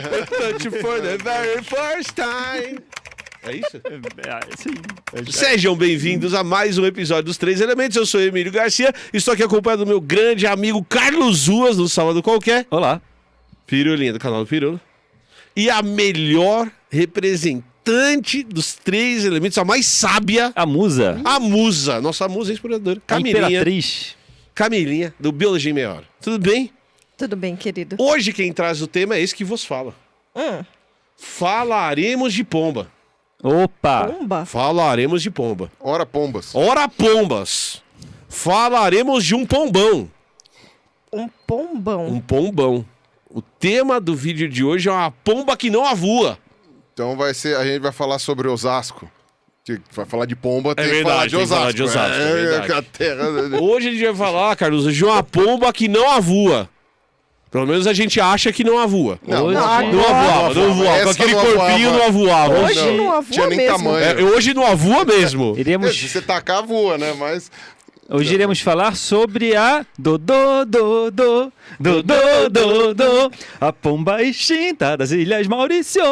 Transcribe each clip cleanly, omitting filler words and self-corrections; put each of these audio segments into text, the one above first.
Touch for the very first time. É isso? Sim. Sejam bem-vindos a mais um episódio dos Três Elementos. Eu sou Emílio Garcia, estou aqui acompanhado do meu grande amigo Carlos Ruas, no Sábado Qualquer. Olá. Pirulinha do canal do Pirulo. E a melhor representante dos Três Elementos, a mais sábia, A musa. a musa, nossa musa inspiradora, A Camilinha. imperatriz. Camilinha, do Biologia em Meia Hora. Tudo bem? Tudo bem, querido. Hoje quem traz o tema é esse que vos fala. Falaremos de pomba. Opa. Pomba? Falaremos de pomba. Ora pombas. Ora pombas. Falaremos de um pombão. Um pombão? Um pombão. O tema do vídeo de hoje é uma pomba que não avua. Então a gente vai falar sobre Osasco. Que vai falar de pomba, tem que verdade, falar de tem que falar Osasco. de Osasco, é verdade. a terra... Hoje a gente vai falar, Carlos, de uma pomba que não avua. Pelo menos a gente acha que não avua. Não, Hoje- Não avoava. Com Essa aquele não corpinho avoava. não avoava. Hoje não avua tinha nem mesmo. tamanho. Hoje não avua mesmo. Se Iremos, você tacar, voa, né? Mas... hoje iremos falar sobre a Dodô, a pomba extinta das Ilhas Maurício.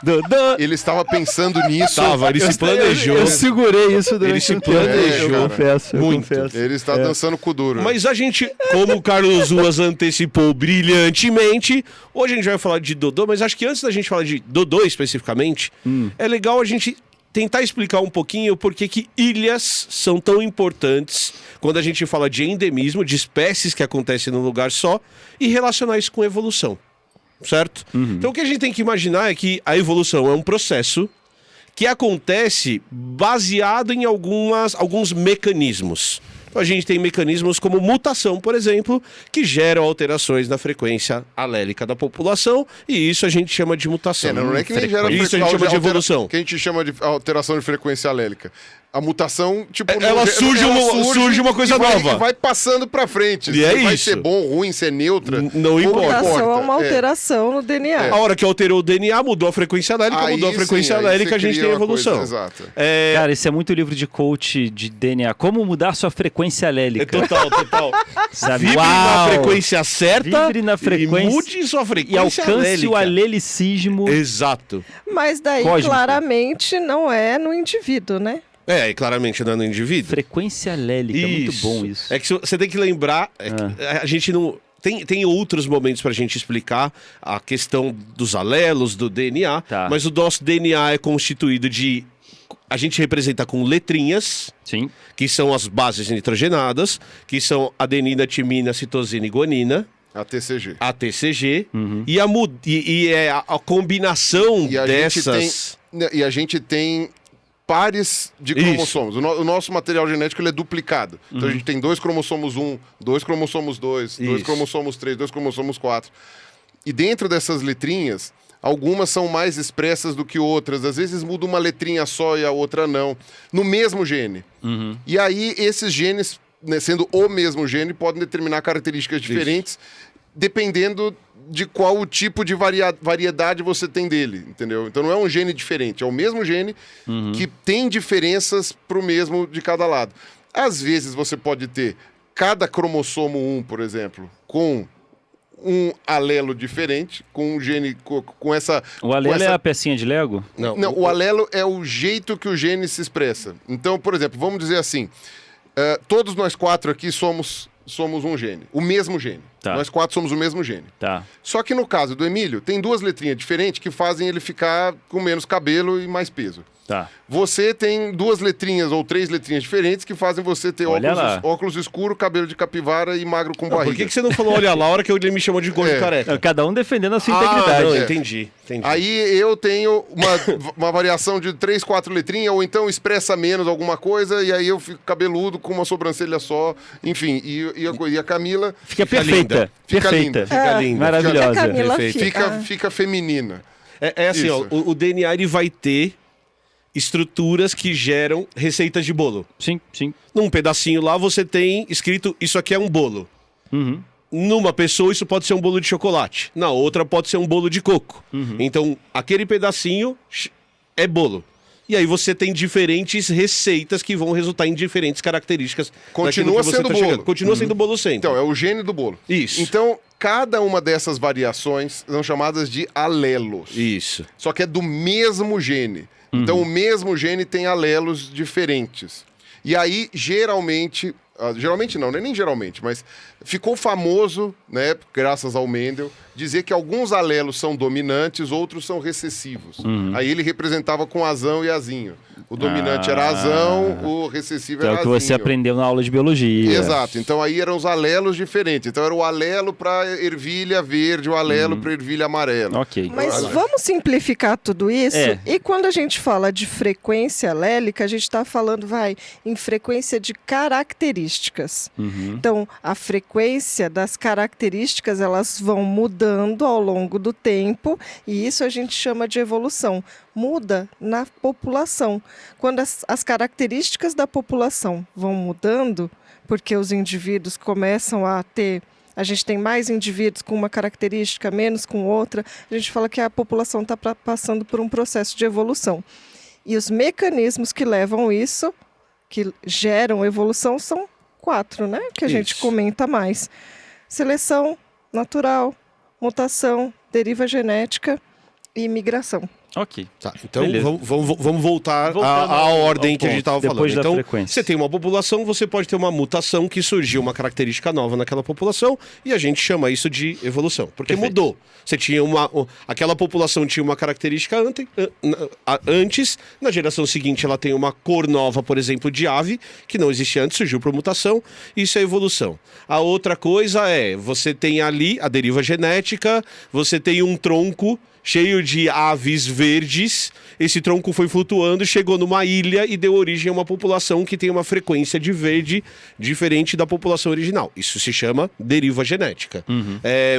Dodô. Ele estava pensando nisso. Ele se planejou. Eu segurei isso durante Ele se um tempo. planejou, Eu confesso, eu muito. confesso. Ele está dançando com o duro. Mas a gente, como o Carlos Ruas antecipou brilhantemente, hoje a gente vai falar de Dodô, mas acho que antes da gente falar de Dodô especificamente, é legal a gente tentar explicar um pouquinho por que ilhas são tão importantes quando a gente fala de endemismo, de espécies que acontecem num lugar só, e relacionar isso com evolução, certo? Então o que a gente tem que imaginar é que a evolução é um processo que acontece baseado em alguns mecanismos. Então a gente tem mecanismos como mutação, por exemplo, que geram alterações na frequência alélica da população, e isso a gente chama de mutação. Não é que nem gera Isso a gente chama de evolução. Que a gente chama de alteração de frequência alélica. A mutação, tipo... Ela surge uma coisa e vai, nova. E vai passando pra frente. E Se é vai isso. ser bom, ruim, ser neutra... Não importa. Mutação é uma alteração no DNA. A hora que alterou o DNA, mudou a frequência alélica, Aí mudou a frequência sim, aí alélica, você a gente cria tem uma evolução. coisa, exato. Cara, isso é muito livro de coach de DNA. Como mudar sua frequência alélica. Total. Sabe? Vibre na frequência certa Vibre na frequência e mude sua E frequência alcance alélica. o alelicismo. Exato. Mas daí, Cósmico. claramente, não é no indivíduo, né? E claramente não no indivíduo. Frequência alélica, é muito bom isso. É que você tem que lembrar, que a gente não... Tem outros momentos pra gente explicar a questão dos alelos, do DNA, Tá. mas o nosso DNA é constituído de... A gente representa com letrinhas, Sim. que são as bases nitrogenadas, que são adenina, timina, citosina e guanina, A TCG. a TCG, e é a combinação E a dessas... E a gente tem pares de Isso. cromossomos. O nosso material genético ele é duplicado. Então a gente tem 2 cromossomos 1, 2 cromossomos 2, 2 Isso. cromossomos 3, 2 cromossomos 4. E dentro dessas letrinhas, algumas são mais expressas do que outras. Às vezes muda uma letrinha só e a outra não. No mesmo gene. E aí esses genes, né, sendo o mesmo gene, podem determinar características diferentes, dependendo de qual o tipo de variedade você tem dele, entendeu? Então não é um gene diferente, é o mesmo gene que tem diferenças pro mesmo de cada lado. Às vezes você pode ter cada cromossomo 1, por exemplo, com um alelo diferente, com um gene com essa... O alelo com essa... é a pecinha de Lego? Não, o alelo é o jeito que o gene se expressa. Então, por exemplo, vamos dizer assim, todos nós 4 aqui somos um gene, o mesmo gene. Tá. Nós 4 somos o mesmo gene. Tá. Só que no caso do Emílio, tem 2 letrinhas diferentes que fazem ele ficar com menos cabelo e mais peso. Tá. Você tem 2 letrinhas ou 3 letrinhas diferentes que fazem você ter Olha lá. óculos escuro, cabelo de capivara e magro com barriga. Por que você não falou olha lá a hora que ele me chamou de gordo careca? Cada um defendendo a sua integridade. Não, é. entendi. Aí eu tenho uma variação de 3, 4 letrinhas, ou então expressa menos alguma coisa, e aí eu fico cabeludo com uma sobrancelha só, enfim. E a Camila Fica Fica perfeita. linda. Fica Perfeita. linda. Fica linda. Maravilhosa. A Camila perfeito. fica feminina. É assim, ó, Isso. o DNA ele vai ter estruturas que geram receitas de bolo. Sim. Num pedacinho lá você tem escrito isso aqui é um bolo. Numa pessoa isso pode ser um bolo de chocolate, na outra pode ser um bolo de coco. Então aquele pedacinho é bolo. E aí você tem diferentes receitas que vão resultar em diferentes características. Continua daquilo que você sendo tá bolo. chegando. Continua sendo bolo sempre. Então, é o gene do bolo. Isso. Então, cada uma dessas variações são chamadas de alelos. Isso. Só que é do mesmo gene. Então, o mesmo gene tem alelos diferentes. E aí, geralmente não, não é nem geralmente, mas ficou famoso, né, graças ao Mendel, dizer que alguns alelos são dominantes, outros são recessivos. Aí ele representava com azão e azinho. O dominante era azão, o recessivo Que é era o que azinho. você aprendeu na aula de biologia. Exato. Então aí eram os alelos diferentes. Então era o alelo para ervilha verde, o alelo para ervilha amarela. Ok. Mas vamos simplificar tudo isso? É. E quando a gente fala de frequência alélica, a gente está falando, em frequência de características. Então, a frequência das características, elas vão mudando ao longo do tempo, e isso a gente chama de evolução. Muda na população. Quando as características da população vão mudando, porque os indivíduos começam a ter... A gente tem mais indivíduos com uma característica, menos com outra. A gente fala que a população está passando por um processo de evolução. E os mecanismos que levam isso, que geram evolução, são 4, né? Que a gente comenta mais. Seleção natural, mutação, deriva genética e migração. Ok. Tá, então Beleza. vamos voltar Voltando à ao ordem que a gente ponto, estava falando. depois da Então, frequência. você tem uma população, você pode ter uma mutação que surgiu, uma característica nova naquela população, e a gente chama isso de evolução. Porque Perfeito. mudou. Você tinha aquela população tinha uma característica antes, na geração seguinte ela tem uma cor nova, por exemplo, de ave, que não existia antes, surgiu por mutação, isso é evolução. A outra coisa é, você tem ali a deriva genética, você tem um tronco cheio de aves verdes, esse tronco foi flutuando, chegou numa ilha e deu origem a uma população que tem uma frequência de verde diferente da população original. Isso se chama deriva genética.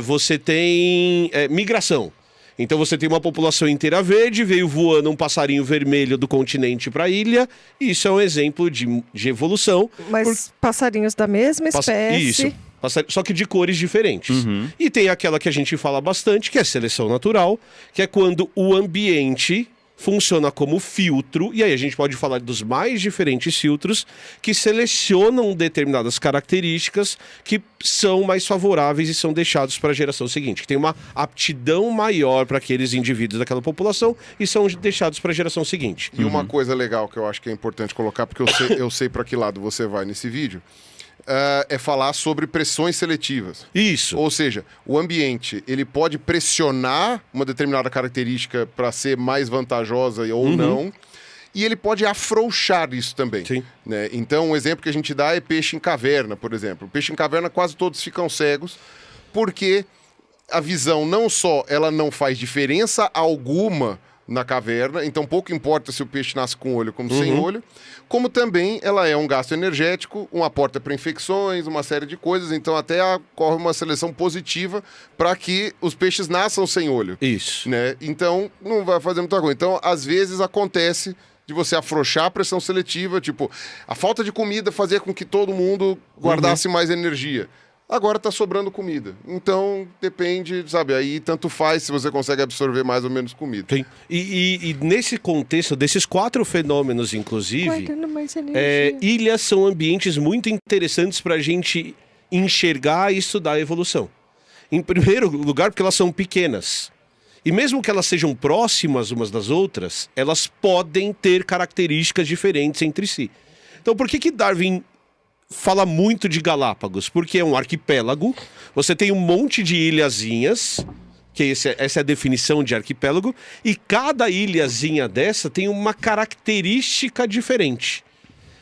Você tem migração. Então você tem uma população inteira verde, veio voando um passarinho vermelho do continente para a ilha, e isso é um exemplo de evolução. Mas passarinhos da mesma espécie... Isso. Só que de cores diferentes. E tem aquela que a gente fala bastante, que é seleção natural, que é quando o ambiente funciona como filtro, e aí a gente pode falar dos mais diferentes filtros que selecionam determinadas características que são mais favoráveis e são deixados para a geração seguinte, que tem uma aptidão maior para aqueles indivíduos daquela população e são deixados para a geração seguinte. E uma coisa legal que eu acho que é importante colocar, porque eu sei para que lado você vai nesse vídeo, é falar sobre pressões seletivas. Isso. Ou seja, o ambiente ele pode pressionar uma determinada característica para ser mais vantajosa ou não, e ele pode afrouxar isso também. Sim. Né? Então, um exemplo que a gente dá é peixe em caverna, por exemplo. Peixe em caverna quase todos ficam cegos, porque a visão não só ela não faz diferença alguma na caverna, então pouco importa se o peixe nasce com olho como sem olho, como também ela é um gasto energético, uma porta para infecções, uma série de coisas, então até ocorre uma seleção positiva para que os peixes nasçam sem olho. Isso. Né? Então não vai fazer muita coisa. Então às vezes acontece de você afrouxar a pressão seletiva, tipo, a falta de comida fazia com que todo mundo guardasse mais energia. Agora está sobrando comida. Então, depende, sabe? Aí tanto faz se você consegue absorver mais ou menos comida. Sim. E nesse contexto, desses 4 fenômenos, inclusive, Guardando mais energia. ilhas são ambientes muito interessantes para a gente enxergar e estudar a evolução. Em primeiro lugar, porque elas são pequenas. E mesmo que elas sejam próximas umas das outras, elas podem ter características diferentes entre si. Então, por que Darwin fala muito de Galápagos? Porque é um arquipélago, você tem um monte de ilhazinhas, que essa é a definição de arquipélago, e cada ilhazinha dessa tem uma característica diferente.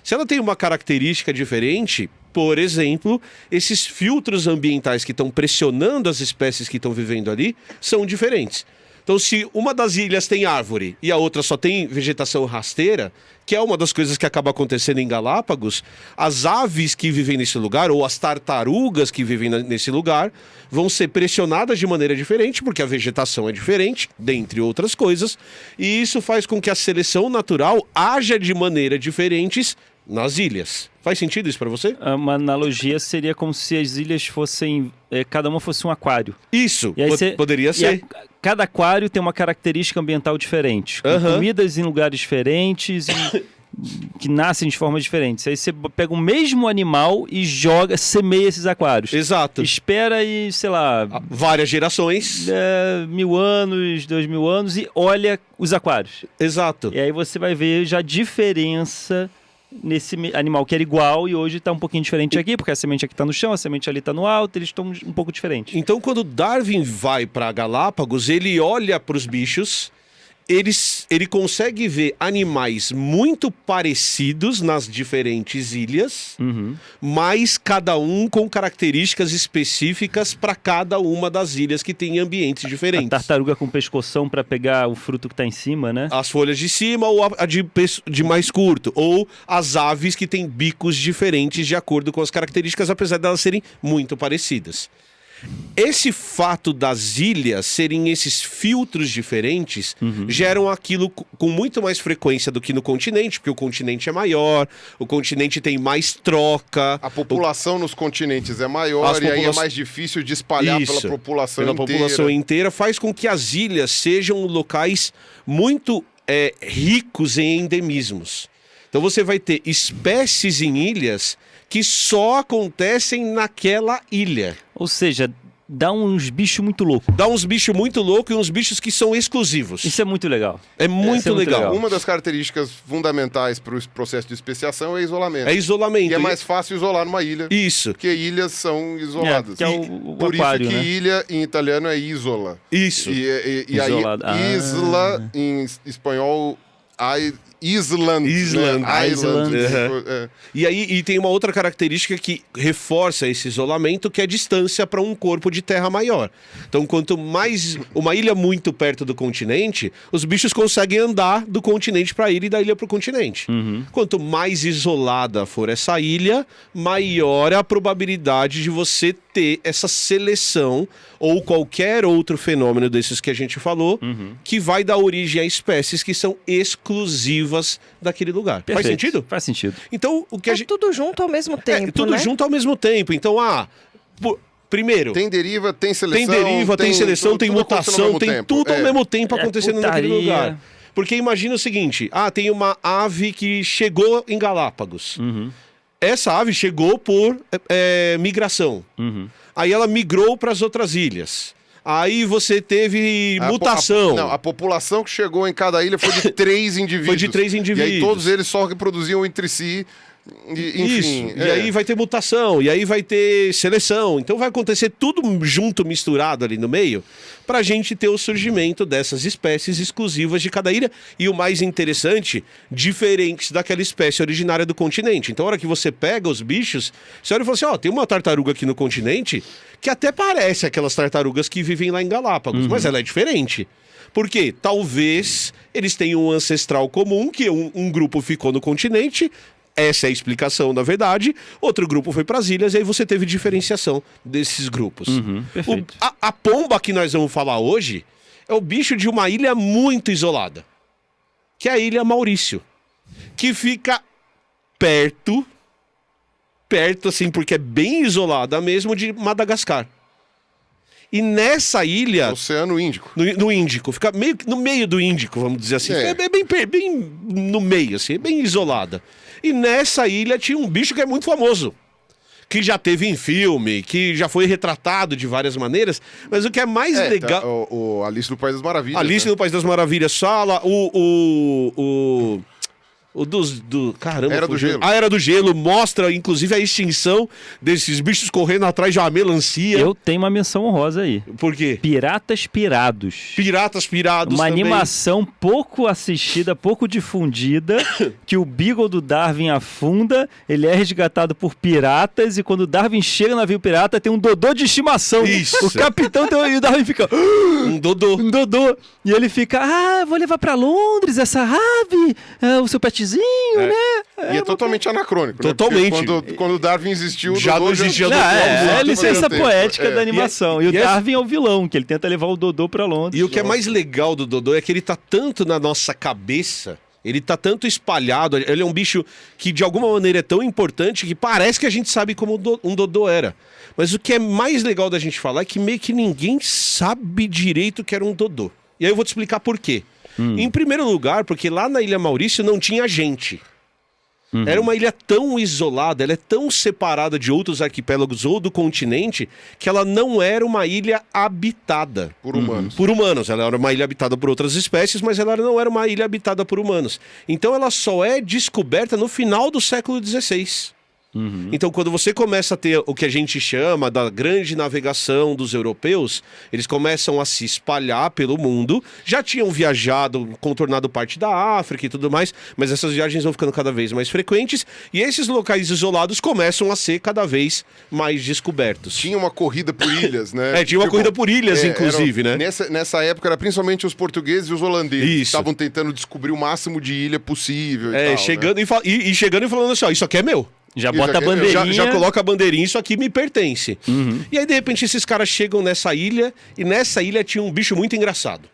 Se ela tem uma característica diferente, por exemplo, esses filtros ambientais que estão pressionando as espécies que estão vivendo ali são diferentes. Então, se uma das ilhas tem árvore e a outra só tem vegetação rasteira, que é uma das coisas que acaba acontecendo em Galápagos, as aves que vivem nesse lugar, ou as tartarugas que vivem nesse lugar, vão ser pressionadas de maneira diferente, porque a vegetação é diferente, dentre outras coisas, e isso faz com que a seleção natural haja de maneira diferentes nas ilhas. Faz sentido isso para você? Uma analogia seria como se as ilhas fossem... cada uma fosse um aquário. Isso, E aí poderia ser. Cada aquário tem uma característica ambiental diferente. Com comidas em lugares diferentes que nascem de formas diferentes. Aí você pega o mesmo animal e semeia esses aquários. Exato. Espera aí, sei lá, Várias gerações. 1000 anos, 2000 anos e olha os aquários. Exato. E aí você vai ver já a diferença nesse animal que era igual e hoje está um pouquinho diferente aqui, porque a semente aqui está no chão, a semente ali está no alto, eles estão um pouco diferentes. Então, quando Darwin vai para Galápagos, ele olha para os bichos, ele consegue ver animais muito parecidos nas diferentes ilhas, mas cada um com características específicas para cada uma das ilhas que tem ambientes diferentes. A tartaruga com pescoção para pegar o fruto que está em cima, né? As folhas de cima ou a de mais curto. Ou as aves que têm bicos diferentes de acordo com as características, apesar de elas serem muito parecidas. Esse fato das ilhas serem esses filtros diferentes geram aquilo com muito mais frequência do que no continente, porque o continente é maior, o continente tem mais troca. A população nos continentes é maior e aí é mais difícil de espalhar pela população inteira, faz com que as ilhas sejam locais muito ricos em endemismos. Então você vai ter espécies em ilhas que só acontecem naquela ilha. Ou seja, dá uns bichos muito loucos. Dá uns bichos muito loucos e uns bichos que são exclusivos. Isso é muito legal. É muito legal. Uma das características fundamentais para o processo de especiação é isolamento. É isolamento. E é mais fácil isolar numa ilha. Isso. Porque ilhas são isoladas. Que é o por aquário, isso que né? ilha em italiano é isola. Isso. E Isolado. aí isla em espanhol Island. Island. Né? Island. Uhum. E aí tem uma outra característica que reforça esse isolamento, que é a distância para um corpo de terra maior. Então, quanto mais uma ilha muito perto do continente, os bichos conseguem andar do continente para a ilha e da ilha para o continente. Quanto mais isolada for essa ilha, maior é a probabilidade de você ter essa seleção ou qualquer outro fenômeno desses que a gente falou, que vai dar origem a espécies que são exclusivas daquele lugar. Perfeito. Faz sentido? Faz sentido. Então, o que a gente... tudo junto ao mesmo tempo, tudo né? junto ao mesmo tempo. Então, primeiro... Tem deriva, tem seleção. Tem seleção, tem tudo mutação, tem tempo. tudo ao mesmo tempo acontecendo naquele putaria. lugar. Porque imagina o seguinte, tem uma ave que chegou em Galápagos. Essa ave chegou por migração. Aí ela migrou para as outras ilhas. Aí você teve mutação. A população que chegou em cada ilha foi de 3 indivíduos. Foi de 3 indivíduos. E aí todos eles só reproduziam entre si. Enfim. Isso. E aí vai ter mutação, e aí vai ter seleção. Então vai acontecer tudo junto, misturado ali no meio, pra gente ter o surgimento dessas espécies exclusivas de cada ilha. E o mais interessante, diferentes daquela espécie originária do continente. Então, a hora que você pega os bichos, você olha e fala assim, tem uma tartaruga aqui no continente que até parece aquelas tartarugas que vivem lá em Galápagos, mas ela é diferente. Por quê? Talvez eles tenham um ancestral comum, que um grupo ficou no continente. Essa é a explicação, na verdade. Outro grupo foi para as ilhas e aí você teve diferenciação desses grupos. Perfeito. A pomba que nós vamos falar hoje é o bicho de uma ilha muito isolada, que é a Ilha Maurício, que fica perto assim, porque é bem isolada mesmo, de Madagascar. E nessa ilha... Oceano Índico. No Índico. Fica meio no meio do Índico, vamos dizer assim. É bem no meio, assim. Bem isolada. E nessa ilha tinha um bicho que é muito famoso. Que já teve em filme, que já foi retratado de várias maneiras. Mas o que é mais legal... O Alice no País das Maravilhas. Alice no País das Maravilhas fala. Caramba, Era do Gelo. A Era do Gelo mostra, inclusive, a extinção desses bichos correndo atrás de uma melancia. Eu tenho uma menção honrosa aí. Por quê? Piratas Pirados. Piratas Pirados Uma também. animação pouco assistida, pouco difundida, que o Beagle do Darwin afunda, ele é resgatado por piratas, e quando o Darwin chega no navio pirata, tem um dodô de estimação. Isso. O capitão e o Darwin fica... Um dodô. Um dodô. E ele fica, vou levar pra Londres essa ave, o seu petzinho, né? E é totalmente anacrônico. Totalmente. Né? Quando o Darwin existiu, Já não existia Dodô. É a licença poética da É. animação. E o Darwin é o vilão, que ele tenta levar o Dodô pra Londres. E o que é mais legal do Dodô é que ele tá tanto na nossa cabeça, ele tá tanto espalhado, ele é um bicho que de alguma maneira é tão importante que parece que a gente sabe como um Dodô era. Mas o que é mais legal da gente falar é que meio que ninguém sabe direito que era um Dodô. E aí eu vou te explicar por quê. Em primeiro lugar, porque lá na Ilha Maurício não tinha gente. Era uma ilha tão isolada, ela é tão separada de outros arquipélagos ou do continente, que ela não era uma ilha habitada. Por humanos. Por humanos. Ela era uma ilha habitada por outras espécies, mas ela não era uma ilha habitada por humanos. Então ela só é descoberta no final do século XVI. Então, quando você começa a ter o que a gente chama da grande navegação dos europeus, eles começam a se espalhar pelo mundo. Já tinham viajado, contornado parte da África e tudo mais, mas essas viagens vão ficando cada vez mais frequentes e esses locais isolados começam a ser cada vez mais descobertos. Tinha uma corrida por ilhas, né? Tinha uma corrida por ilhas, inclusive, né? Nessa época era principalmente os portugueses e os holandeses que Isso. estavam tentando descobrir o máximo de ilha possível e tal, chegando né? e chegando e falando assim, ó, isso aqui é meu. Já Isso bota a aqui, bandeirinha. Já coloca a bandeirinha, isso aqui me pertence. E aí, de repente, esses caras chegam nessa ilha, e nessa ilha tinha um bicho muito engraçado.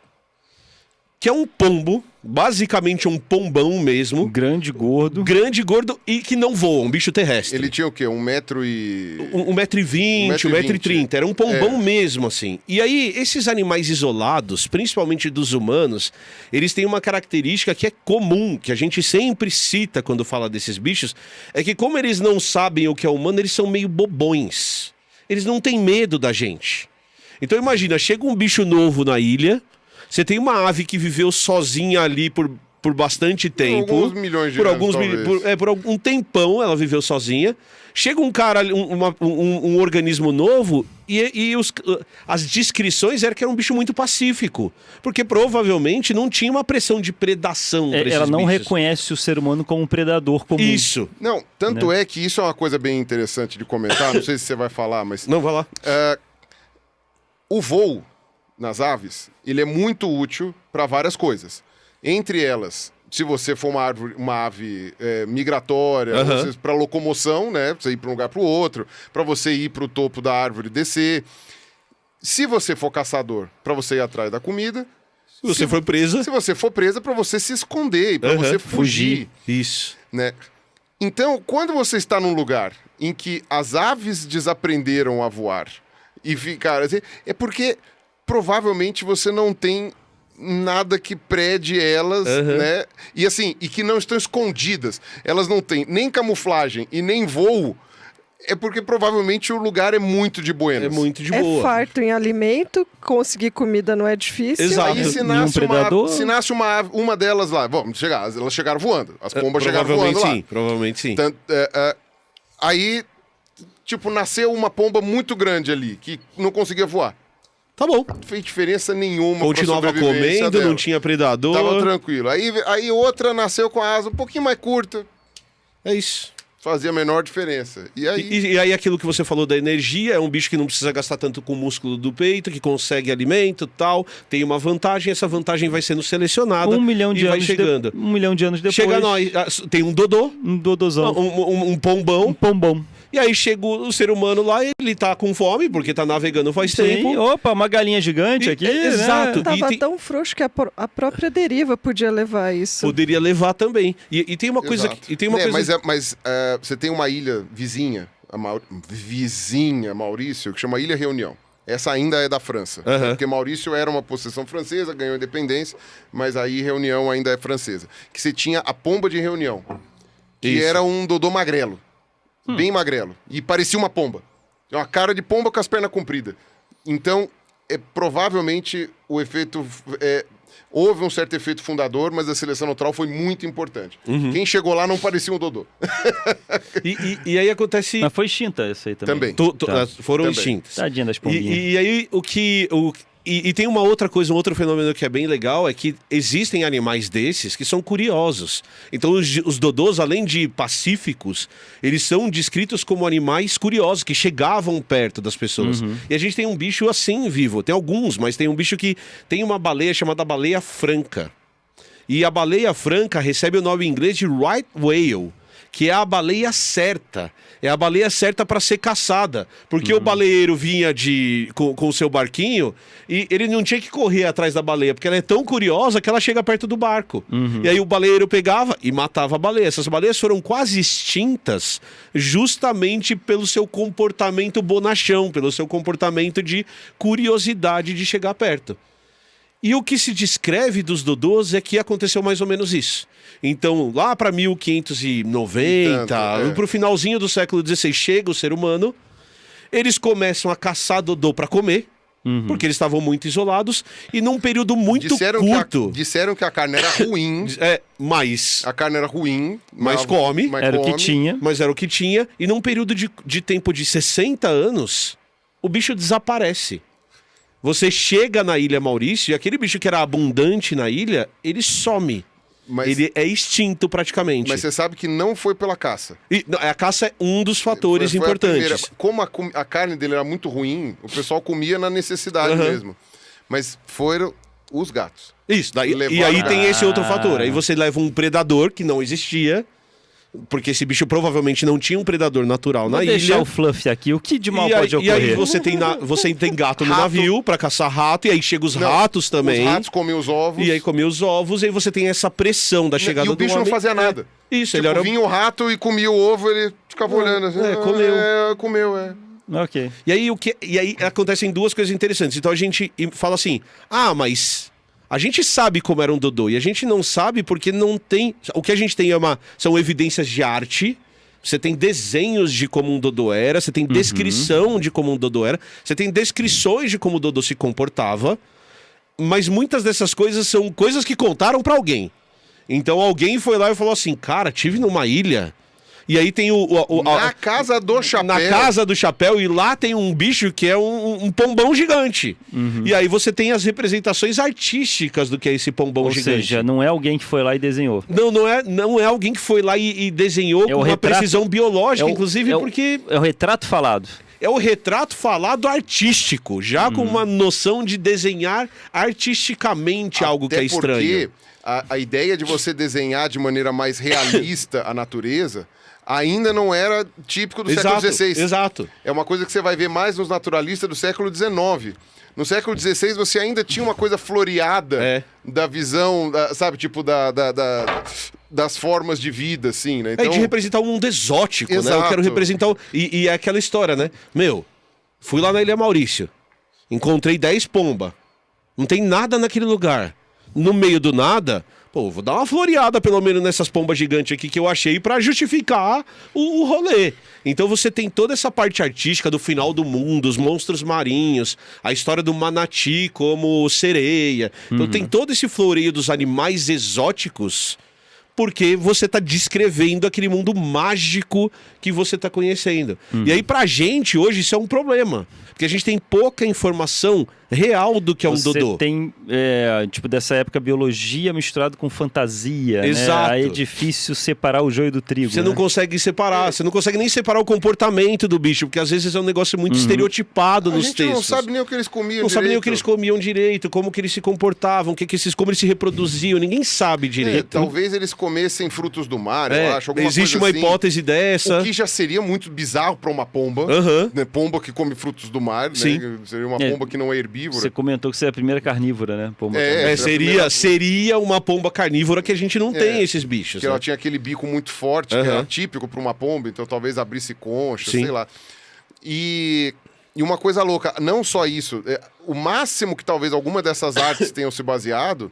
Que é um pombo, basicamente um pombão mesmo. Grande, gordo. Grande, gordo e que não voa, um bicho terrestre. Ele tinha o quê? 1,20 m? 1,20 m, 1,30 m. Era um pombão mesmo, assim. E aí, esses animais isolados, principalmente dos humanos, eles têm uma característica que é comum, que a gente sempre cita quando fala desses bichos, é que como eles não sabem o que é humano, eles são meio bobões. Eles não têm medo da gente. Então imagina, chega um bicho novo na ilha, você tem uma ave que viveu sozinha ali por bastante tempo. Por alguns milhões de anos, talvez. Por algum tempão ela viveu sozinha. Chega um cara, um organismo novo e as descrições eram que era um bicho muito pacífico. Porque provavelmente não tinha uma pressão de predação pra esses Ela não bichos. reconhece o ser humano como um predador comum. Isso. Não, tanto é que isso é uma coisa bem interessante de comentar, não sei se você vai falar, mas... Não, vai lá. O voo nas aves, ele é muito útil para várias coisas. Entre elas, se você for uma ave migratória, para locomoção, né? Pra você ir para um lugar para o outro, para você ir para o topo da árvore e descer. Se você for caçador, para você ir atrás da comida. Se você for presa... Se você for presa, para você se esconder e para você fugir. Isso. Né? Então, quando você está num lugar em que as aves desaprenderam a voar e ficaram assim, é porque provavelmente você não tem nada que prede elas, né? E assim, e que não estão escondidas. Elas não têm nem camuflagem e nem voo. É porque provavelmente o lugar é muito de buenas. É muito de boa. É farto em alimento, conseguir comida não é difícil. Exato. Aí se Nenhum nasce predador. se nasce uma delas lá, vamos chegar, elas chegaram voando. As pombas chegaram voando lá. Provavelmente sim. Aí, tipo, nasceu uma pomba muito grande ali, que não conseguia voar. Tá bom. Não fez diferença nenhuma. Continuava pra sobrevivência comendo, dela. não tinha predador. Tava tranquilo. Aí outra nasceu com a asa um pouquinho mais curta. É isso. Fazia a menor diferença. E aí... E aí aquilo que você falou da energia, é um bicho que não precisa gastar tanto com o músculo do peito, que consegue alimento e tal, tem uma vantagem, essa vantagem vai sendo selecionada 1 milhão de e vai anos chegando. 1 milhão de anos depois. Chega nós, tem um dodô, Um dodozão. um pombão, Um pombom. e aí chega o ser humano lá, ele tá com fome, porque tá navegando faz Sim. tempo. Opa, uma galinha gigante aqui, né? Exato. Tava E tem- tão frouxo que a própria deriva podia levar isso. Poderia levar também. E tem uma coisa... Exato. E tem uma coisa... Mas você tem uma ilha vizinha, vizinha, Maurício, que chama Ilha Reunião. Essa ainda é da França. Aham. Porque Maurício era uma possessão francesa, ganhou independência, mas aí Reunião ainda é francesa. Que você tinha a pomba de Reunião, que Isso. era um dodô magrelo. Bem magrelo. E parecia uma pomba. Uma cara de pomba com as pernas compridas. Então, provavelmente, o efeito... houve um certo efeito fundador, mas a seleção natural foi muito importante. Quem chegou lá não parecia um dodô. E aí acontece... Mas foi extinta essa aí também. Também. Tá. Foram Também. extintas. Tadinha das pombinhas. E aí E tem uma outra coisa, um outro fenômeno que é bem legal, é que existem animais desses que são curiosos. Então os dodôs, além de pacíficos, eles são descritos como animais curiosos, que chegavam perto das pessoas. E a gente tem um bicho assim vivo, tem alguns, mas tem um bicho que tem uma baleia chamada baleia franca. E a baleia franca recebe o nome em inglês de right whale, que é a baleia certa. É a baleia certa para ser caçada. Porque o baleeiro vinha com o seu barquinho e ele não tinha que correr atrás da baleia, porque ela é tão curiosa que ela chega perto do barco. E aí o baleeiro pegava e matava a baleia. Essas baleias foram quase extintas justamente pelo seu comportamento bonachão, pelo seu comportamento de curiosidade de chegar perto. E o que se descreve dos dodôs é que aconteceu mais ou menos isso. Então, lá para 1590, pro finalzinho do século XVI, chega o ser humano, eles começam a caçar dodô para comer, porque eles estavam muito isolados, e num período muito curto... Disseram que a carne era ruim. Mas... A carne era ruim. Mas come. Era o que tinha. Mas era o que tinha. E num período de tempo de 60 anos, o bicho desaparece. Você chega na Ilha Maurício e aquele bicho que era abundante na ilha, ele some. Ele é extinto praticamente. Mas você sabe que não foi pela caça. A caça é um dos fatores foi importantes. Como a carne dele era muito ruim, o pessoal comia na necessidade mesmo. Mas foram os gatos. Isso, e aí tem esse outro fator. Aí você leva um predador que não existia, porque esse bicho provavelmente não tinha um predador natural na ilha. Vou deixar o Fluff aqui, o que de mal pode ocorrer? E aí você tem gato no navio pra caçar rato, e aí chegam os ratos também. Os ratos comiam os ovos. E aí comiam os ovos, e aí você tem essa pressão da chegada do homem. E o bicho não fazia nada. Isso, tipo, ele era... vinha o rato e comia o ovo, ele ficava olhando assim. Comeu. Ok. E aí acontecem duas coisas interessantes. Então a gente fala assim, mas... A gente sabe como era um dodô, e a gente não sabe porque não tem... O que a gente tem são evidências de arte, você tem desenhos de como um dodô era, você tem descrição de como um dodô era, você tem descrições de como o dodô se comportava, mas muitas dessas coisas são coisas que contaram pra alguém. Então alguém foi lá e falou assim, cara, tive numa ilha... E aí tem na Casa do Chapéu. Na Casa do Chapéu, e lá tem um bicho que é um pombão gigante. E aí você tem as representações artísticas do que é esse pombão gigante. Ou seja, não é alguém que foi lá e desenhou. Não é alguém que foi lá e desenhou com uma precisão biológica, inclusive porque... É o retrato falado. É o retrato falado artístico, já com uma noção de desenhar artisticamente algo que é estranho. Porque a ideia de você desenhar de maneira mais realista a natureza... ainda não era típico do século XVI. Exato. É uma coisa que você vai ver mais nos naturalistas do século XIX. No século XVI você ainda tinha uma coisa floreada da visão, sabe, tipo das formas de vida, assim, né? Então... de representar um mundo exótico, né? Eu quero representar... E é aquela história, né? Fui lá na Ilha Maurício, encontrei 10 pombas, não tem nada naquele lugar. No meio do nada... vou dar uma floreada pelo menos nessas pombas gigantes aqui que eu achei pra justificar o rolê. Então você tem toda essa parte artística do final do mundo, os monstros marinhos, a história do manati como sereia. Então tem todo esse floreio dos animais exóticos, porque você tá descrevendo aquele mundo mágico que você tá conhecendo. E aí pra gente hoje isso é um problema, porque a gente tem pouca informação real do que é um dodô. Você tem, tipo, dessa época, biologia misturada com fantasia. Exato. Né? Aí é difícil separar o joio do trigo. Você não consegue separar, você não consegue nem separar o comportamento do bicho, porque às vezes é um negócio muito estereotipado nos textos. A gente não sabe nem o que eles comiam Não sabe nem o que eles comiam direito, como que eles se comportavam, como eles se reproduziam, ninguém sabe direito. Talvez eles comessem frutos do mar, eu acho. Existe uma hipótese dessa. O que já seria muito bizarro para uma pomba. Né? Pomba que come frutos do mar, sim. Né? Seria uma pomba que não é herbívora. Você comentou que você é a primeira carnívora, né? Pomba seria uma pomba carnívora que a gente não tem esses bichos. Que ela tinha aquele bico muito forte, que era típico para uma pomba, então talvez abrisse concha, sei lá. E uma coisa louca, não só isso, o máximo que talvez alguma dessas artes tenham se baseado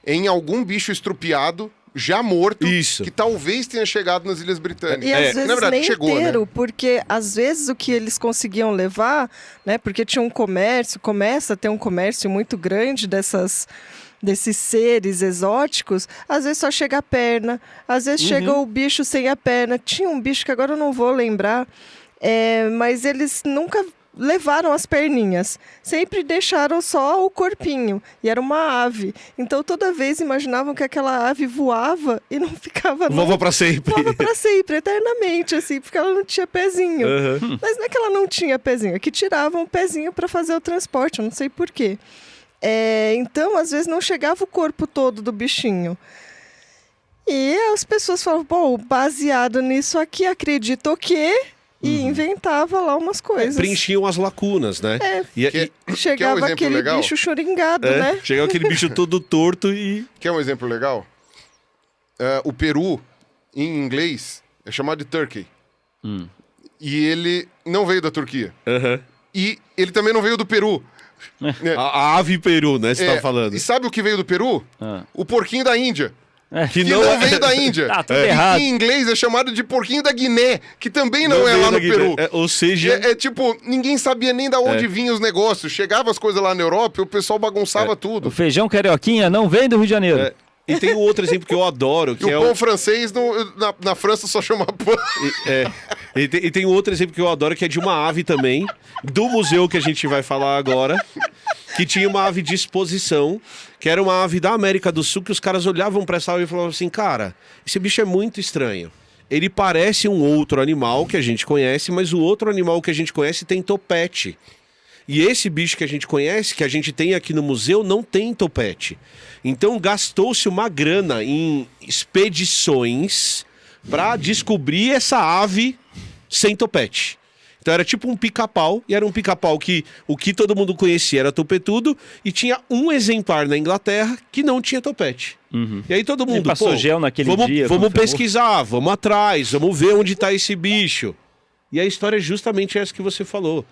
é em algum bicho estrupiado, já morto, que talvez tenha chegado nas Ilhas Britânicas. E às vezes na verdade, nem chegou, inteiro, né? porque às vezes o que eles conseguiam levar, né, porque tinha um comércio, começa a ter um comércio muito grande desses seres exóticos, às vezes só chega a perna, às vezes chega o bicho sem a perna. Tinha um bicho que agora eu não vou lembrar, mas eles nunca levaram as perninhas, sempre deixaram só o corpinho, e era uma ave, então toda vez imaginavam que aquela ave voava e não ficava... Voava pra sempre. Voava pra sempre, eternamente, assim, porque ela não tinha pezinho. Mas não é que ela não tinha pezinho, é que tiravam o pezinho para fazer o transporte, eu não sei porquê. Então, às vezes não chegava o corpo todo do bichinho. E as pessoas falavam, bom, baseado nisso aqui, acredito que... E inventava lá umas coisas. Preenchiam as lacunas, né? Chegava aquele bicho choringado, né? Chegava aquele bicho todo torto e... Quer um exemplo legal? O peru, em inglês, é chamado de turkey. E ele não veio da Turquia. E ele também não veio do Peru. A ave peru, né? Você tava falando. E sabe o que veio do Peru? Ah. O porquinho da Índia. Que Que não veio da Índia. Tá tudo errado. Em inglês é chamado de porquinho da Guiné, que também não é veio lá da no Peru. Guiné. Ou seja... É tipo, ninguém sabia nem da onde vinham os negócios. Chegava as coisas lá na Europa e o pessoal bagunçava O tudo. feijão carioquinha não vem do Rio de Janeiro. E tem um outro exemplo que eu adoro, que E é o pão francês na França só chama pão. E tem um outro exemplo que eu adoro, que é de uma ave também, do museu que a gente vai falar agora, que tinha uma ave de exposição, que era uma ave da América do Sul, que os caras olhavam pra essa ave e falavam assim, cara, esse bicho é muito estranho. Ele parece um outro animal que a gente conhece, mas o outro animal que a gente conhece tem topete. E esse bicho que a gente conhece, que a gente tem aqui no museu, não tem topete. Então gastou-se uma grana em expedições para descobrir essa ave sem topete. Então era tipo um pica-pau, e era um pica-pau que o que todo mundo conhecia era topetudo, e tinha um exemplar na Inglaterra que não tinha topete. E aí todo mundo, passou gel naquele dia, vamos confirmou? pesquisar, vamos atrás, vamos ver onde está esse bicho. E a história é justamente essa que você falou.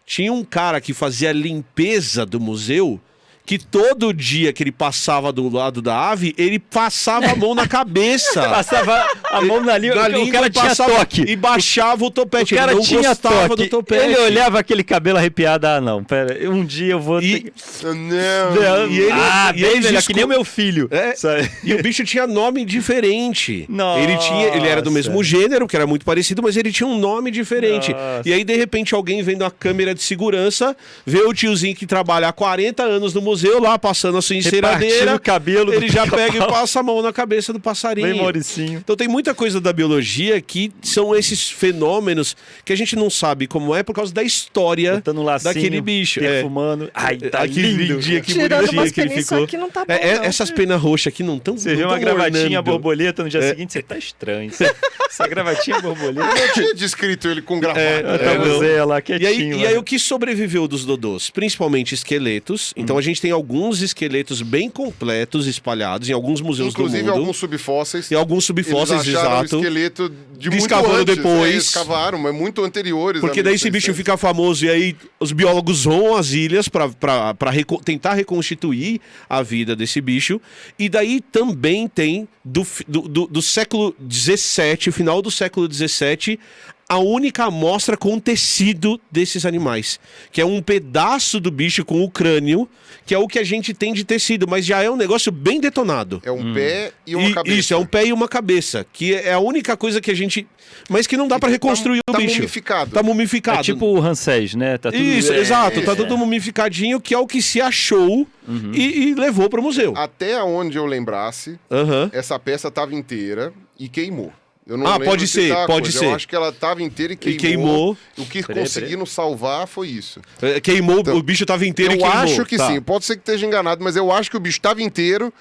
Tinha um cara que fazia limpeza do museu, que todo dia que ele passava do lado da ave, ele passava a mão na cabeça. Passava a mão na língua, o cara tinha toque. E baixava o topete. O cara ele não tinha gostava toque. do topete. Ele olhava aquele cabelo arrepiado, não, pera, um dia eu vou ter que... Não. E ele- bem eles melhor, que nem o meu filho. É, sabe? e o bicho tinha nome diferente. Nossa. Ele era do mesmo gênero, que era muito parecido, mas ele tinha um nome diferente. Nossa. E aí, de repente, alguém vendo a câmera de segurança, vê o tiozinho que trabalha há 40 anos no museu, lá passando a sua Repartindo enceradeira. o cabelo do Ele já pica-pau. pega e passa a mão na cabeça do passarinho. Bem Mauricinho. Então tem muita coisa da biologia que são esses fenômenos que a gente não sabe como é por causa da história Botando um lacinho, daquele bicho. perfumando. Ai, tá Aquele lindo. dia que Tirando bonitinho umas que ele peninhas, ficou. só que não tá bom, não. Essas penas roxas aqui não estão Você vê uma gravatinha borboleta no dia seguinte, você tá estranho. Essa gravatinha borboleta. Eu tinha descrito ele com gravata. Eu tava não. Zé lá E quietinho. aí, o que sobreviveu dos dodôs? Principalmente esqueletos. Então a gente tem alguns esqueletos bem completos espalhados em alguns museus Inclusive do mundo. alguns subfósseis. E alguns subfósseis, Eles acharam exato. o esqueleto de muito Escavando antes. depois. Escavaram, mas muito anteriores. Porque a daí esse 1600. bicho fica famoso e aí os biólogos vão às ilhas para tentar reconstituir a vida desse bicho. E daí também tem do século XVII, final do século XVII, a única amostra com tecido desses animais, que é um pedaço do bicho com o crânio, que é o que a gente tem de tecido, mas já é um negócio bem detonado. É um pé e uma cabeça. Isso, é um pé e uma cabeça, que é a única coisa que a gente... Mas que não dá pra reconstruir o tá bicho. mumificado. Tá mumificado. É tipo o Ramsés, né? Tá tudo... Isso, exato, tá tudo mumificadinho, que é o que se achou e levou pro museu. Até onde eu lembrasse, Aham. essa peça estava inteira e queimou. Eu não Ah, lembro pode se ser, tá a pode coisa. ser. Eu acho que ela estava inteira e queimou. queimou. O que Peraí, conseguiram salvar foi isso. Queimou, o bicho tava inteiro e Eu queimou. acho que Tá. sim. Pode ser que esteja enganado, mas eu acho que o bicho estava inteiro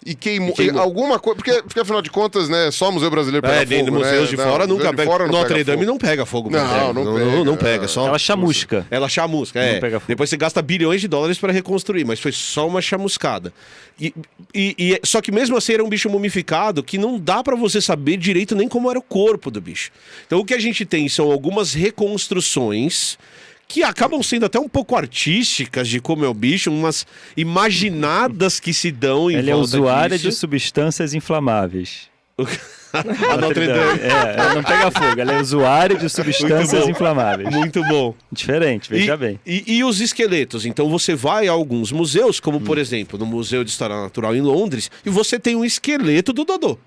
e queimou. Alguma coisa. Porque, afinal de contas, né? Só o Museu Brasileiro pega Dentro fogo, de museus né? de Não, fora museu nunca de pega. fora não Notre pega Dame fogo. não pega fogo. Não, pega. não pega. Não pega, só... Ela chamusca. Ela chamusca, é. Não pega fogo. Depois você gasta bilhões de dólares para reconstruir, mas foi só uma chamuscada. Só que mesmo assim era um bicho mumificado que não dá para você saber direito nem como era o corpo do bicho. Então o que a gente tem são algumas reconstruções que acabam sendo até um pouco artísticas de como é o bicho, umas imaginadas que se dão em Ela é volta usuária de disso. substâncias inflamáveis. A Notre Dame. Ela não pega fogo, ela é usuária de Muito substâncias bom. inflamáveis. Muito bom. Diferente, veja bem. E os esqueletos? Então você vai a alguns museus, como por exemplo no Museu de História Natural em Londres, e você tem um esqueleto do Dodô.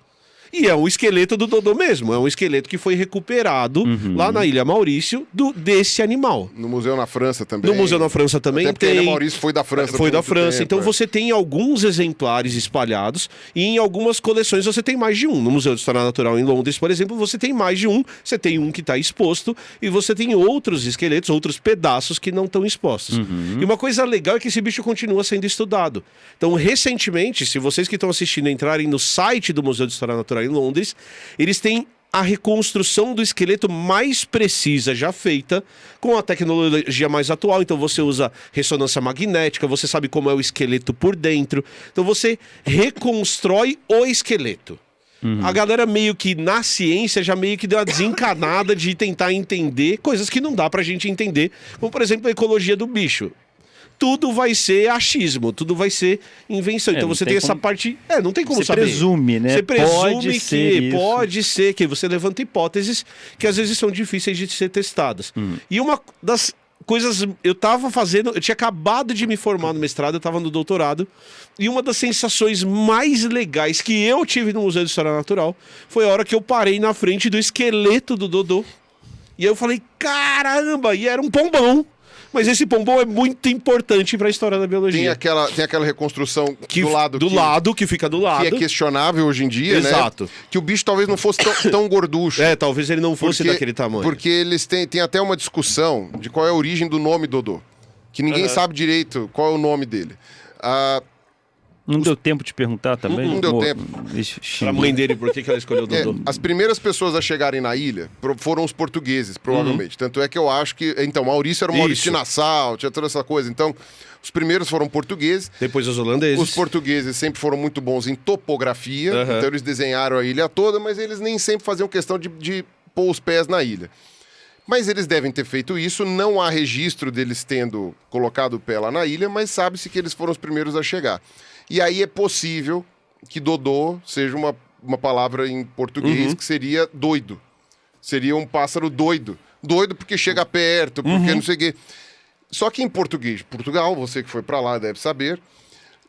E é um esqueleto do Dodô mesmo, é um esqueleto que foi recuperado lá na Ilha Maurício desse animal. No museu na França também. No Museu na França também Até porque a tem. Ilha Maurício foi da França. Foi por da muito França. tempo, Então é. você tem alguns exemplares espalhados e em algumas coleções você tem mais de um. No Museu de História Natural em Londres, por exemplo, você tem mais de um. Você tem um que está exposto e você tem outros esqueletos, outros pedaços que não estão expostos. E uma coisa legal é que esse bicho continua sendo estudado. Então, recentemente, se vocês que estão assistindo entrarem no site do Museu de História Natural em Londres, eles têm a reconstrução do esqueleto mais precisa já feita, com a tecnologia mais atual. Então você usa ressonância magnética, você sabe como é o esqueleto por dentro. Então você reconstrói o esqueleto. A galera meio que na ciência já meio que deu uma desencanada de tentar entender coisas que não dá pra gente entender, como por exemplo a ecologia do bicho. tudo vai ser achismo, tudo vai ser invenção. Então não você tem tem essa como- parte... não tem como Você saber. presume, né? Você presume Pode ser que isso. pode ser que você levanta hipóteses que às vezes são difíceis de ser testadas. E uma das coisas... Eu tinha acabado de me formar no mestrado, eu estava no doutorado, e uma das sensações mais legais que eu tive no Museu de História Natural foi a hora que eu parei na frente do esqueleto do Dodô. E aí eu falei, caramba! E era um pombão. Mas esse pombom é muito importante para a história da biologia. Tem aquela reconstrução Que fica do lado. que é questionável hoje em dia, Exato. né? Que o bicho talvez não fosse tão gorducho. Talvez ele não fosse daquele tamanho. Porque eles têm até uma discussão de qual é a origem do nome Dodô. Que ninguém sabe direito qual é o nome dele. Não deu tempo de perguntar também? Não deu tempo. Pra mãe dele, por que ela escolheu o Dodô? As primeiras pessoas a chegarem na ilha foram os portugueses, provavelmente. Tanto é que eu acho que... Então, Maurício era o Maurício Isso. de Nassau, tinha toda essa coisa. Então, os primeiros foram portugueses. Depois os holandeses. Os portugueses sempre foram muito bons em topografia, então eles desenharam a ilha toda, mas eles nem sempre faziam questão de pôr os pés na ilha. Mas eles devem ter feito isso, não há registro deles tendo colocado o pé lá na ilha, mas sabe-se que eles foram os primeiros a chegar. E aí é possível que Dodô seja uma palavra em português que seria doido. Seria um pássaro doido. Doido porque chega perto, porque não sei o quê. Só que em português, Portugal, você que foi pra lá deve saber,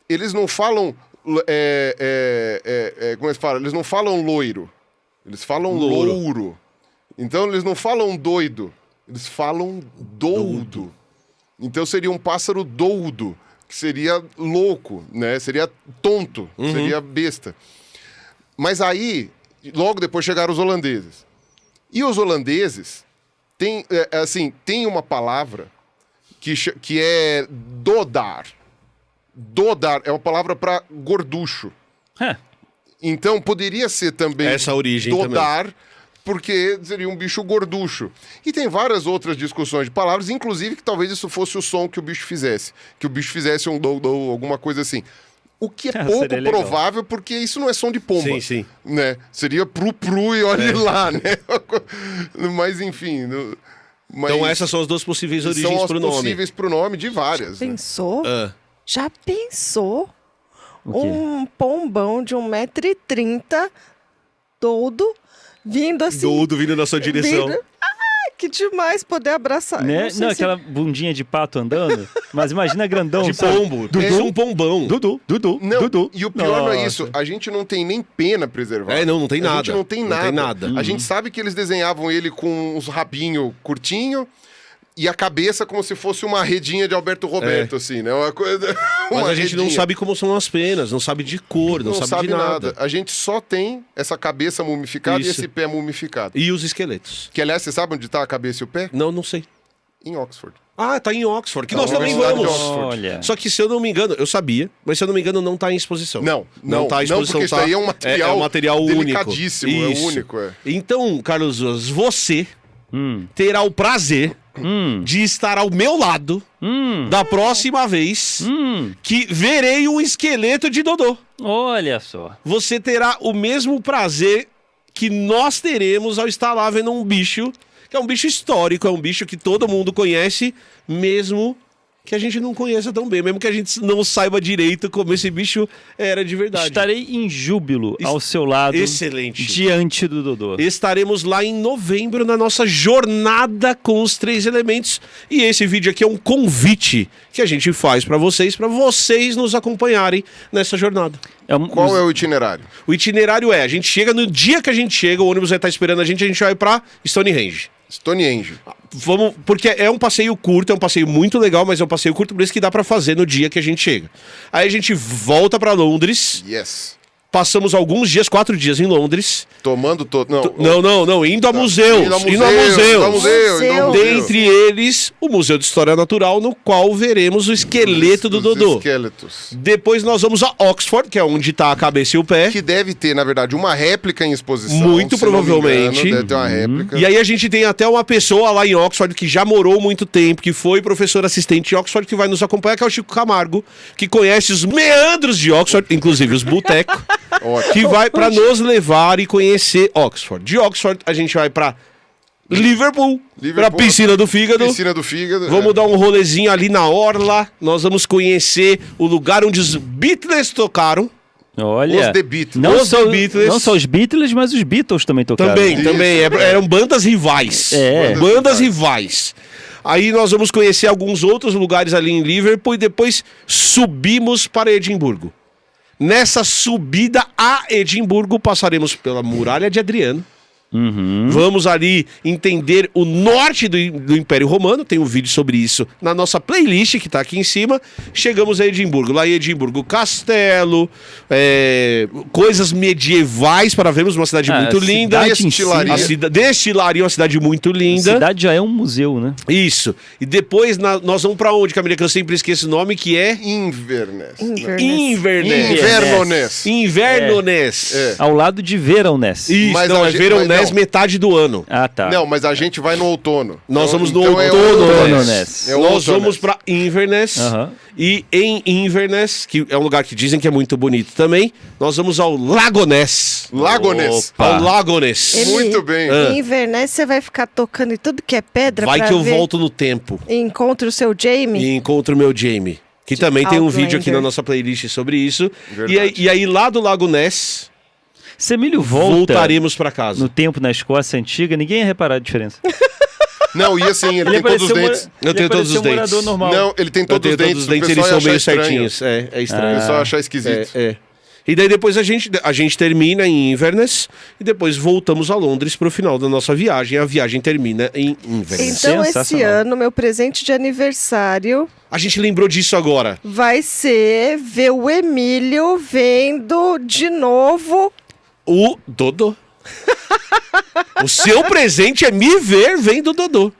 eles não falam... como é que fala? Eles não falam loiro. Eles falam louro. Então eles não falam doido. Eles falam doudo. Então seria um pássaro doudo. Que seria louco, né? Seria tonto, seria besta. Mas aí, logo depois chegaram os holandeses. E os holandeses tem uma palavra que é dodar. Dodar é uma palavra para gorducho. Então poderia ser também essa origem dodar, porque seria um bicho gorducho. E tem várias outras discussões de palavras, inclusive que talvez isso fosse o som que o bicho fizesse. Que o bicho fizesse um dou, alguma coisa assim. O que é pouco provável, porque isso não é som de pomba. Sim, sim. Né? Seria pru-pru e olhe lá, né? Mas enfim... Então essas são as duas possíveis origens pro nome. São as possíveis pro nome de várias. Pensou? Né? Já pensou? Um pombão de 1,30 m, todo... Vindo assim. Doudo vindo na sua direção. Que demais poder abraçar. Né? Não, aquela bundinha de pato andando. Mas imagina grandão. De sabe? pombo. Isso é um pombão. Dudu. Não, e o pior não é isso. A gente não tem nem pena preservada. Não tem nada. A gente não tem nada. A gente sabe que eles desenhavam ele com uns rabinhos curtinho e a cabeça como se fosse uma redinha de Alberto Roberto, assim, né? Uma coisa... Mas a gente não sabe como são as penas, não sabe de cor, não sabe de nada. A gente só tem essa cabeça mumificada e esse pé mumificado. E os esqueletos. Que, aliás, você sabe onde tá a cabeça e o pé? Não sei. Em Oxford. Tá em Oxford, que nós na também Universidade vamos. de Oxford. Olha. Só que se eu não me engano, eu sabia, mas se eu não me engano não tá em exposição. Não tá em exposição. porque isso aí é um material, é um material único. delicadíssimo, Isso. é único. Então, Carlos Ruas, você terá o prazer de estar ao meu lado da próxima vez que verei um esqueleto de Dodô. Olha só. Você terá o mesmo prazer que nós teremos ao estar lá vendo um bicho, que é um bicho histórico, é um bicho que todo mundo conhece, mesmo que a gente não conheça tão bem, mesmo que a gente não saiba direito como esse bicho era de verdade. Estarei em júbilo ao seu lado. Excelente. Diante do Dodô. Estaremos lá em novembro na nossa jornada com os 3 elementos. E esse vídeo aqui é um convite que a gente faz para vocês nos acompanharem nessa jornada. Qual é o itinerário? O itinerário a gente chega, no dia que a gente chega, o ônibus vai estar esperando a gente vai para Stonehenge. Stonehenge. Porque é um passeio curto, é um passeio muito legal, mas é um passeio curto, por isso que dá pra fazer no dia que a gente chega. Aí a gente volta pra Londres. Yes. Passamos alguns dias, 4 dias em Londres. Tomando todo. Não, indo a museus. Indo a museus. Dentre eles, o Museu de História Natural, no qual veremos o esqueleto do Dodô. Esqueletos. Depois nós vamos a Oxford, que é onde tá a cabeça e o pé. Que deve ter, na verdade, uma réplica em exposição. Muito provavelmente. Deve ter uma réplica. E aí a gente tem até uma pessoa lá em Oxford que já morou muito tempo, que foi professor assistente em Oxford, que vai nos acompanhar, que é o Chico Camargo, que conhece os meandros de Oxford, inclusive os botecos. Ótimo. Que vai para nos levar e conhecer Oxford. De Oxford, a gente vai para Liverpool, pra Liverpool, piscina do fígado. Piscina do fígado. Vamos dar um rolezinho ali na orla. Nós vamos conhecer o lugar onde os Beatles tocaram. Olha, Os The Beatles. não, Os só, The Beatles. não só os Beatles, mas os Beatles também tocaram. Também, Isso. também. Eram bandas rivais. É. Bandas rivais. Aí nós vamos conhecer alguns outros lugares ali em Liverpool e depois subimos para Edimburgo. Nessa subida a Edimburgo, passaremos pela Muralha de Adriano. Vamos ali entender o norte do Império Romano. Tem um vídeo sobre isso na nossa playlist que tá aqui em cima. Chegamos a Edimburgo. Lá em Edimburgo, castelo, coisas medievais para vermos uma cidade muito linda. cidade em si, Destilaria. Destilaria, uma cidade muito A linda. cidade já é um museu, né? Isso. E depois nós vamos pra onde, Camila? Que eu sempre esqueço o nome, que é Inverness. Inverness. Invernones. É. Ao lado de Verão-Ness. Isso, Mas não, a é gente- Verão-Ness mas não. metade do ano. Ah, tá. Não, mas a gente vai no outono. Nós vamos no então é outono, Outononess. Ness. É o Nós outononess. vamos pra Inverness. Aham. E em Inverness, que é um lugar que dizem que é muito bonito também, nós vamos ao Lagoness. Lagoness. Opa. Ao Lagoness. Muito bem. Em Inverness você vai ficar tocando em tudo que é pedra Vai pra que eu ver volto no tempo e encontre o seu Jamie. e encontro o meu Jamie. Que também tem um Outlander. vídeo aqui na nossa playlist sobre isso. Verdade. E aí lá do Lago Ness, Semílio volta voltaremos pra casa. no tempo na Escócia antiga, ninguém ia reparar a diferença. Não, e assim, ele tem todos os dentes. Eu tenho todos os um dentes. morador normal. Não, ele tem Eu todos os tenho dentes. todos os dentes, o eles pessoal são ia meio achar estranho. certinhos. É O estranho. pessoal achar esquisito. É. E daí depois a gente termina em Inverness e depois voltamos a Londres pro final da nossa viagem. A viagem termina em Inverness. Então, esse Sensacional. ano, meu presente de aniversário A gente lembrou disso agora. vai ser ver o Emílio vendo de novo. O Dodô. O seu presente é me ver vendo o Dodô.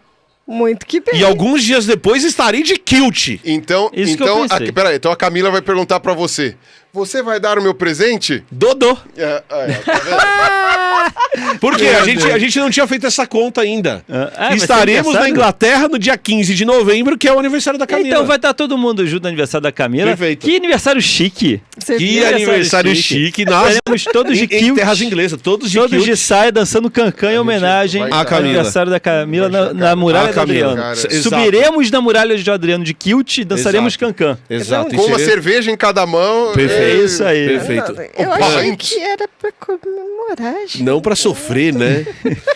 Muito que bem. E alguns dias depois estarei de kilt. Então, Isso que eu pensei. peraí, então a Camila vai perguntar pra você. Você vai dar o meu presente? Dodô. Tá vendo? Porque a gente não tinha feito essa conta ainda. vai ser Estaremos na aniversário? Inglaterra no dia 15 de novembro, que é o aniversário da Camila. Então vai estar todo mundo junto no aniversário da Camila. Perfeito. Que aniversário chique. Você Que viu? aniversário chique. Nós Estaremos todos de em kilt. terras inglesas, todos de Todos kilt. de saia dançando cancan em homenagem vai ao estar- Camila. aniversário da Camila Vai na Muralha A do Camila, Adriano. cara. Exato. Subiremos na Muralha de Adriano de kilt e dançaremos Exato. cancan. Exato. Com uma seria- cerveja em cada mão. Perfeito. É isso aí. Perfeito. Eu Opa, achei antes. que era pra comemorar, gente. Não pra sofrer, né?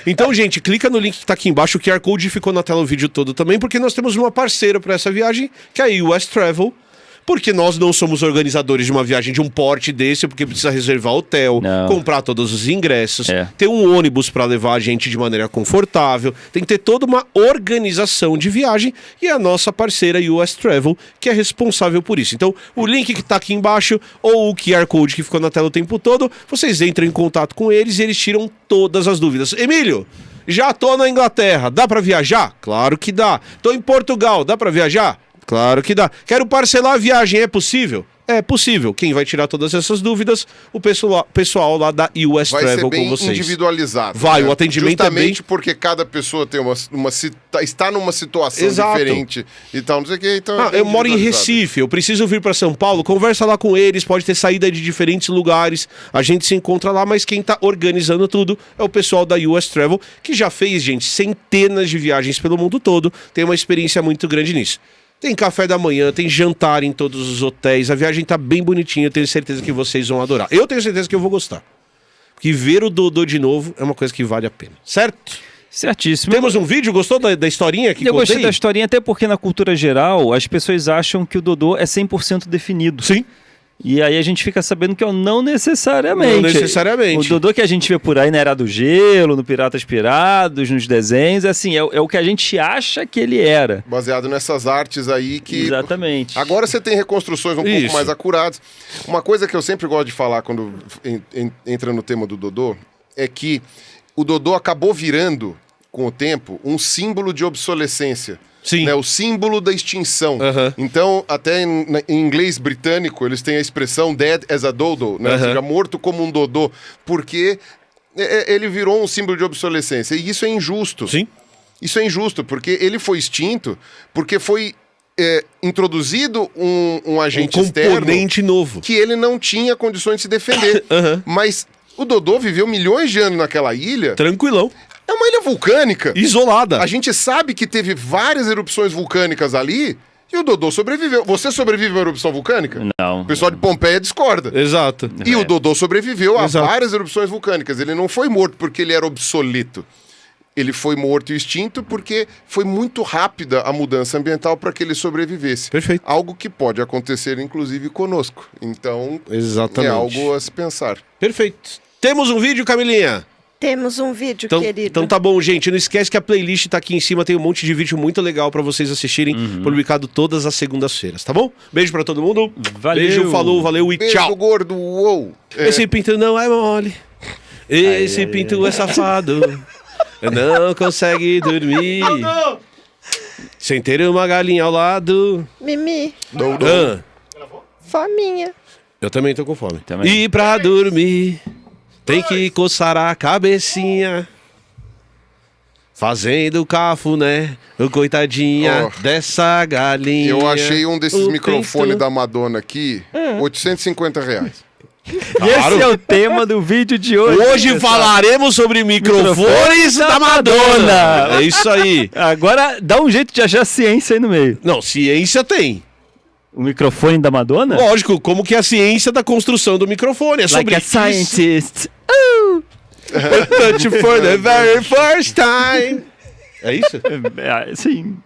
Então, gente, clica no link que tá aqui embaixo. O QR Code ficou na tela o vídeo todo também, porque nós temos uma parceira pra essa viagem, que é a US Travel. Porque nós não somos organizadores de uma viagem de um porte desse, porque precisa reservar hotel, Não. comprar todos os ingressos, É. ter um ônibus pra levar a gente de maneira confortável, tem que ter toda uma organização de viagem e a nossa parceira US Travel, que é responsável por isso. Então, o link que tá aqui embaixo ou o QR Code que ficou na tela o tempo todo, vocês entram em contato com eles e eles tiram todas as dúvidas. Emílio, já tô na Inglaterra, dá pra viajar? Claro que dá. Tô em Portugal, dá pra viajar? Claro que dá. Quero parcelar a viagem, é possível? É possível. Quem vai tirar todas essas dúvidas? O pessoal lá da US Vai ser Travel bem com vocês. individualizado. Vai, o atendimento é bem- Justamente porque cada pessoa tem está numa situação Exato. diferente e tal, não sei o que. Então é bem Eu moro em individualizado. Recife, eu preciso vir para São Paulo, conversa lá com eles, pode ter saída de diferentes lugares, a gente se encontra lá, mas quem tá organizando tudo é o pessoal da US Travel, que já fez, gente, centenas de viagens pelo mundo todo, tem uma experiência muito grande nisso. Tem café da manhã, tem jantar em todos os hotéis, a viagem tá bem bonitinha, eu tenho certeza que vocês vão adorar. Eu tenho certeza que eu vou gostar. Porque ver o Dodô de novo é uma coisa que vale a pena, certo? Certíssimo. Temos um vídeo, gostou da historinha que Eu gostei contei? da historinha, até porque na cultura geral as pessoas acham que o Dodô é 100% definido. Sim. E aí a gente fica sabendo que não necessariamente. Não necessariamente. O Dodô que a gente vê por aí na Era do Gelo, no Piratas Pirados, nos desenhos, assim, é o que a gente acha que ele era. Baseado nessas artes aí que... Exatamente. Agora você tem reconstruções um Isso. pouco mais acuradas. Uma coisa que eu sempre gosto de falar quando entra no tema do Dodô é que o Dodô acabou virando, com o tempo, um símbolo de obsolescência. Sim. Né, o símbolo da extinção. Aham. Então, até em inglês britânico, eles têm a expressão dead as a dodo, né? Ou Aham. seja, morto como um dodô, porque ele virou um símbolo de obsolescência. E isso é injusto. Sim. Isso é injusto, porque ele foi extinto, porque foi introduzido um agente externo componente novo. que ele não tinha condições de se defender. Aham. Mas o Dodô viveu milhões de anos naquela ilha, Tranquilão. É uma ilha vulcânica. Isolada. A gente sabe que teve várias erupções vulcânicas ali e o Dodô sobreviveu. Você sobrevive a uma erupção vulcânica? Não. O pessoal de Pompeia discorda. Exato. E o Dodô sobreviveu a Exato. várias erupções vulcânicas. Ele não foi morto porque ele era obsoleto. Ele foi morto e extinto porque foi muito rápida a mudança ambiental para que ele sobrevivesse. Perfeito. Algo que pode acontecer, inclusive, conosco. Então, Exatamente. é algo a se pensar. Perfeito. Temos um vídeo, Camilinha? Temos um vídeo, Então, querido. então tá bom, gente. Não esquece que a playlist tá aqui em cima. Tem um monte de vídeo muito legal pra vocês assistirem. Publicado todas as segundas-feiras, tá bom? Beijo pra todo mundo. Valeu. Beijo, falou, valeu e Beijo, tchau. gordo. Uou. Esse pinto não é mole. Esse pinto é safado. Não consegue dormir. Sem ter uma galinha ao lado. Mimi, Ah, fominha. eu também tô com fome. Também. E pra dormir, tem que coçar a cabecinha. Fazendo cafuné, coitadinha Oh. dessa galinha. Eu achei um desses O microfones pinto- da Madonna aqui, R$850. Esse é o tema do vídeo de hoje. Hoje falaremos sobre microfones da Madonna. É isso aí. Agora dá um jeito de achar ciência aí no meio. Não, ciência tem. O microfone da Madonna? Lógico, como que é a ciência da construção do microfone. É sobre Like a isso. scientist. Touch for the very first time. É isso? Sim.